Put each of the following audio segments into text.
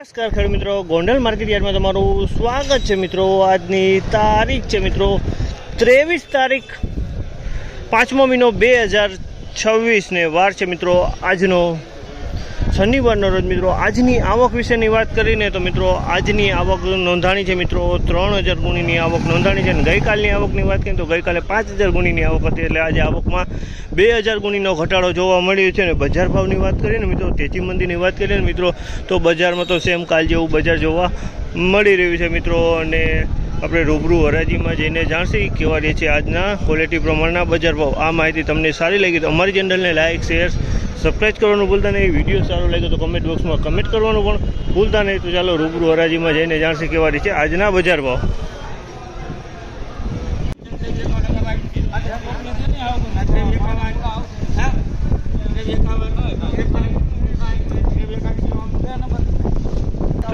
નમસ્કાર ખેડૂત મિત્રો, ગોંડલ માર્કેટ યાર્ડમાં તમારું સ્વાગત છે મિત્રો। આજની તારીખ છે મિત્રો 23 તારીખ 5મો મહિનો 2026 ને વાર છે મિત્રો આજનો શનિવારનો રોજ। મિત્રો આજની આવક વિશેની વાત કરીને તો મિત્રો આજની આવક નોંધાણી છે મિત્રો 3000 ગુણીની આવક નોંધાણી છે। અને ગઈકાલની આવકની વાત કરીએ તો ગઈકાલે 5000 ગુણીની આવક હતી, એટલે આજે આવકમાં 2000 ગુણીનો ઘટાડો જોવા મળ્યો છે। અને બજાર ભાવની વાત કરીએ ને મિત્રો, તેજી મંદીની વાત કરીએ ને મિત્રો, તો બજારમાં તો સેમ કાલ જેવું બજાર જોવા મળી રહ્યું છે મિત્રો। અને આપણે રૂબરૂ હરાજીમાં જઈને જાણશી કેવા રહે છે આજના ક્વોલિટી પ્રમાણના બજાર ભાવ। આ માહિતી તમને સારી લાગી તો અમારી ચેનલને લાઇક, શેર, સબસ્ક્રાઈબ કરવાનું ભૂલતા નહીં। વિડીયો સારો લાગ્યો તો કમેન્ટ બોક્સમાં કમેન્ટ કરવાનું પણ ભૂલતા નહીં। તો ચાલો રૂબરૂ હરાજીમાં જઈને જાણશી કેવા રહે છે આજના બજાર ભાવ।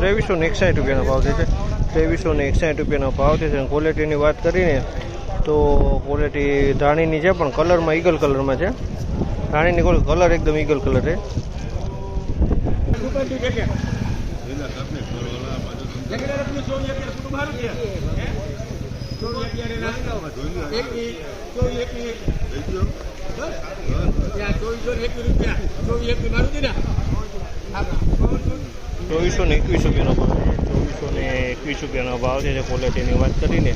₹2361 ભાવ છે, ₹2361 ભાવ છે। ક્વોલિટીની વાત કરીને તો ક્વોલિટી ધાણીની છે, પણ કલરમાં ઈગલ કલરમાં છે। ધાણીની કલર એકદમ ઈગલ કલર છે। ₹2421 ભાવ છે। ક્વોલિટીની વાત કરીને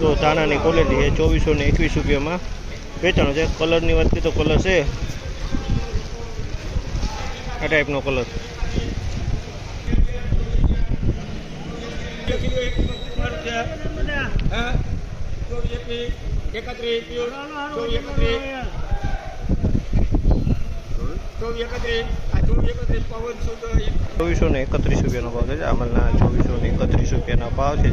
તો ધાણાની ક્વોલિટી છે ₹2421 વેચાણો છે। કલરની વાત કરીએ તો કલર છે આ ટાઈપનો કલર। ₹2431 ભાવ છે। આમલના ₹2431 ભાવ છે।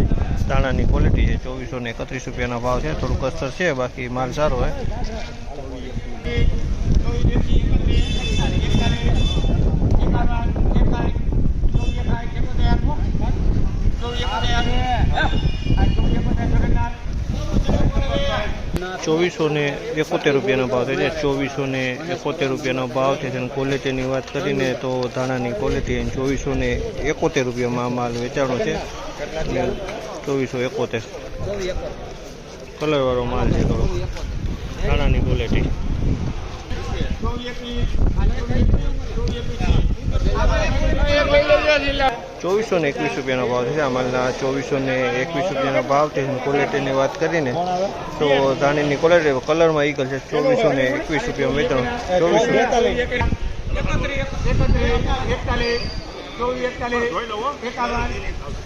દાણાની ક્વોલિટી છે ₹2431 ભાવ છે। થોડુંક અસ્તર છે, બાકી માલ સારો છે। ₹2471 ભાવ છે। ₹2471 ભાવ છે। ક્વોલિટીની વાત કરીને તો ધાણાની ક્વોલિટી ₹2471 માલ વેચાણો છે। 2471 કલરવાળો માલ છે થોડો ધાણાની ક્વોલિટી। ₹2421 ભાવ છે। આમલના ₹2421 ભાવ છે। ક્વોલિટીની વાત કરીને તો ધાણીની ક્વોલિટી કલરમાં ઈગલ છે। ₹2421 વેચાણ। ₹2471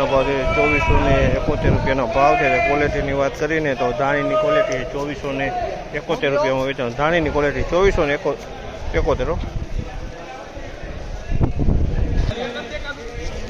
ભાવ છે। ₹2471 ભાવ છે। ક્વોલિટીની વાત કરીને તો ધાણીની ક્વોલિટી ₹2471 વેચાણ। ધાણીની ક્વોલિટી ₹2471